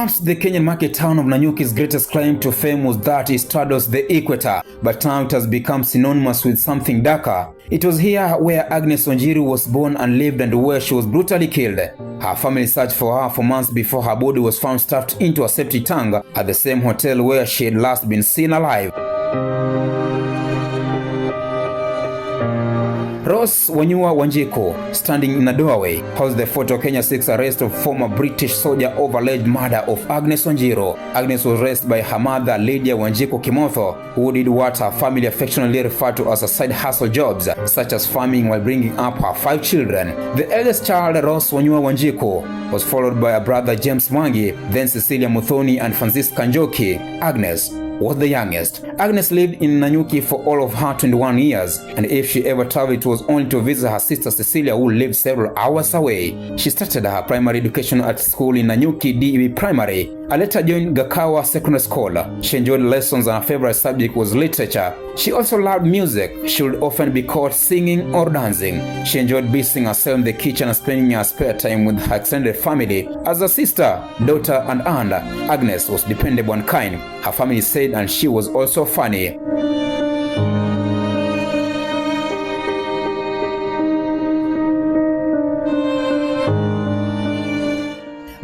Perhaps the Kenyan market town of Nanyuki's greatest claim to fame was that it straddles the equator, but now it has become synonymous with something darker. It was here where Agnes Wanjiru was born and lived, and where she was brutally killed. Her family searched for her for months before her body was found stuffed into a septic tank at the same hotel where she had last been seen alive. Agnes Wanjiru, standing in a doorway, holds the photo Kenya seeks arrest of former British soldier over alleged murder of Agnes Wanjiru. Agnes was raised by her mother, Lydia Wanjiru Kimotho, who did what her family affectionately referred to as a side hustle jobs, such as farming, while bringing up her 5 children. The eldest child, Wanjiru, was followed by a brother, James Mwangi, then Cecilia Muthoni and Francis Njoki. Agnes was the youngest. Agnes lived in Nanyuki for all of her 21 years, and if she ever traveled, it was only to visit her sister Cecilia, who lived several hours away. She started her primary education at school in Nanyuki DEB Primary. I later joined Gakawa Secondary School. She enjoyed lessons, and her favorite subject was literature. She also loved music. She would often be caught singing or dancing. She enjoyed busying herself in the kitchen and spending her spare time with her extended family. As a sister, daughter, and aunt, Agnes was dependable and kind, her family said, and she was also funny.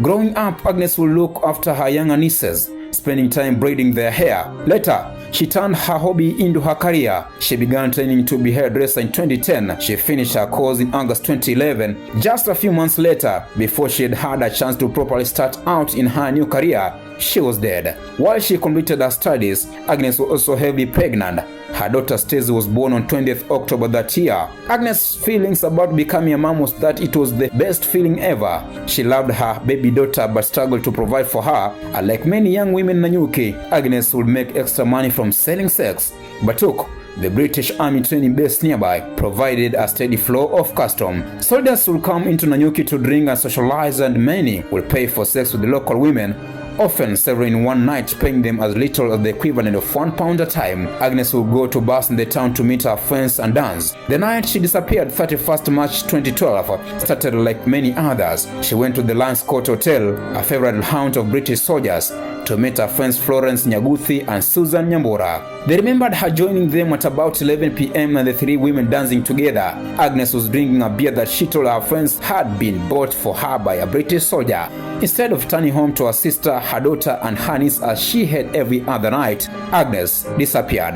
Growing up, Agnes would look after her younger nieces, spending time braiding their hair. Later, she turned her hobby into her career. She began training to be hairdresser in 2010. She finished her course in August 2011. Just a few months later, before she had had a chance to properly start out in her new career, she was dead. While she completed her studies, Agnes was also heavily pregnant. Her daughter Stacey was born on 20th October that year. Agnes' feelings about becoming a mom was that it was the best feeling ever. She loved her baby daughter but struggled to provide for her. And like many young women in Nanyuki, Agnes would make extra money from selling sex. BATUK, the British Army training base nearby, provided a steady flow of custom. Soldiers would come into Nanyuki to drink and socialize, and many would pay for sex with the local women, often several in one night, paying them as little as the equivalent of £1 a time. Agnes would go to bars in the town to meet her friends and dance. The night she disappeared, 31st March 2012, started like many others. She went to the Lions Court Hotel, a favorite haunt of British soldiers, to meet her friends Florence Nyaguthi and Susan Nyambura. They remembered her joining them at about 11 p.m. and the 3 women dancing together. Agnes was drinking a beer that she told her friends had been bought for her by a British soldier. Instead of turning home to her sister, her daughter, and her niece as she had every other night, Agnes disappeared.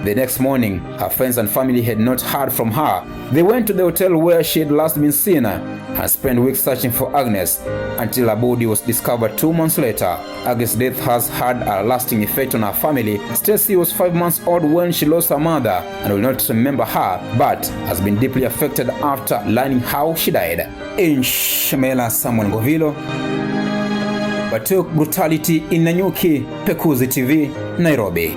The next morning, her friends and family had not heard from her. They went to the hotel where she had last been seen and spent weeks searching for Agnes until her body was discovered 2 months later. Agnes' death has had a lasting effect on her family. Stacey was 5 months old when she lost her mother and will not remember her, but has been deeply affected after learning how she died. In Shemela Samuel Govilo, BATUK brutality in Nanyuki, Pekuzi TV, Nairobi.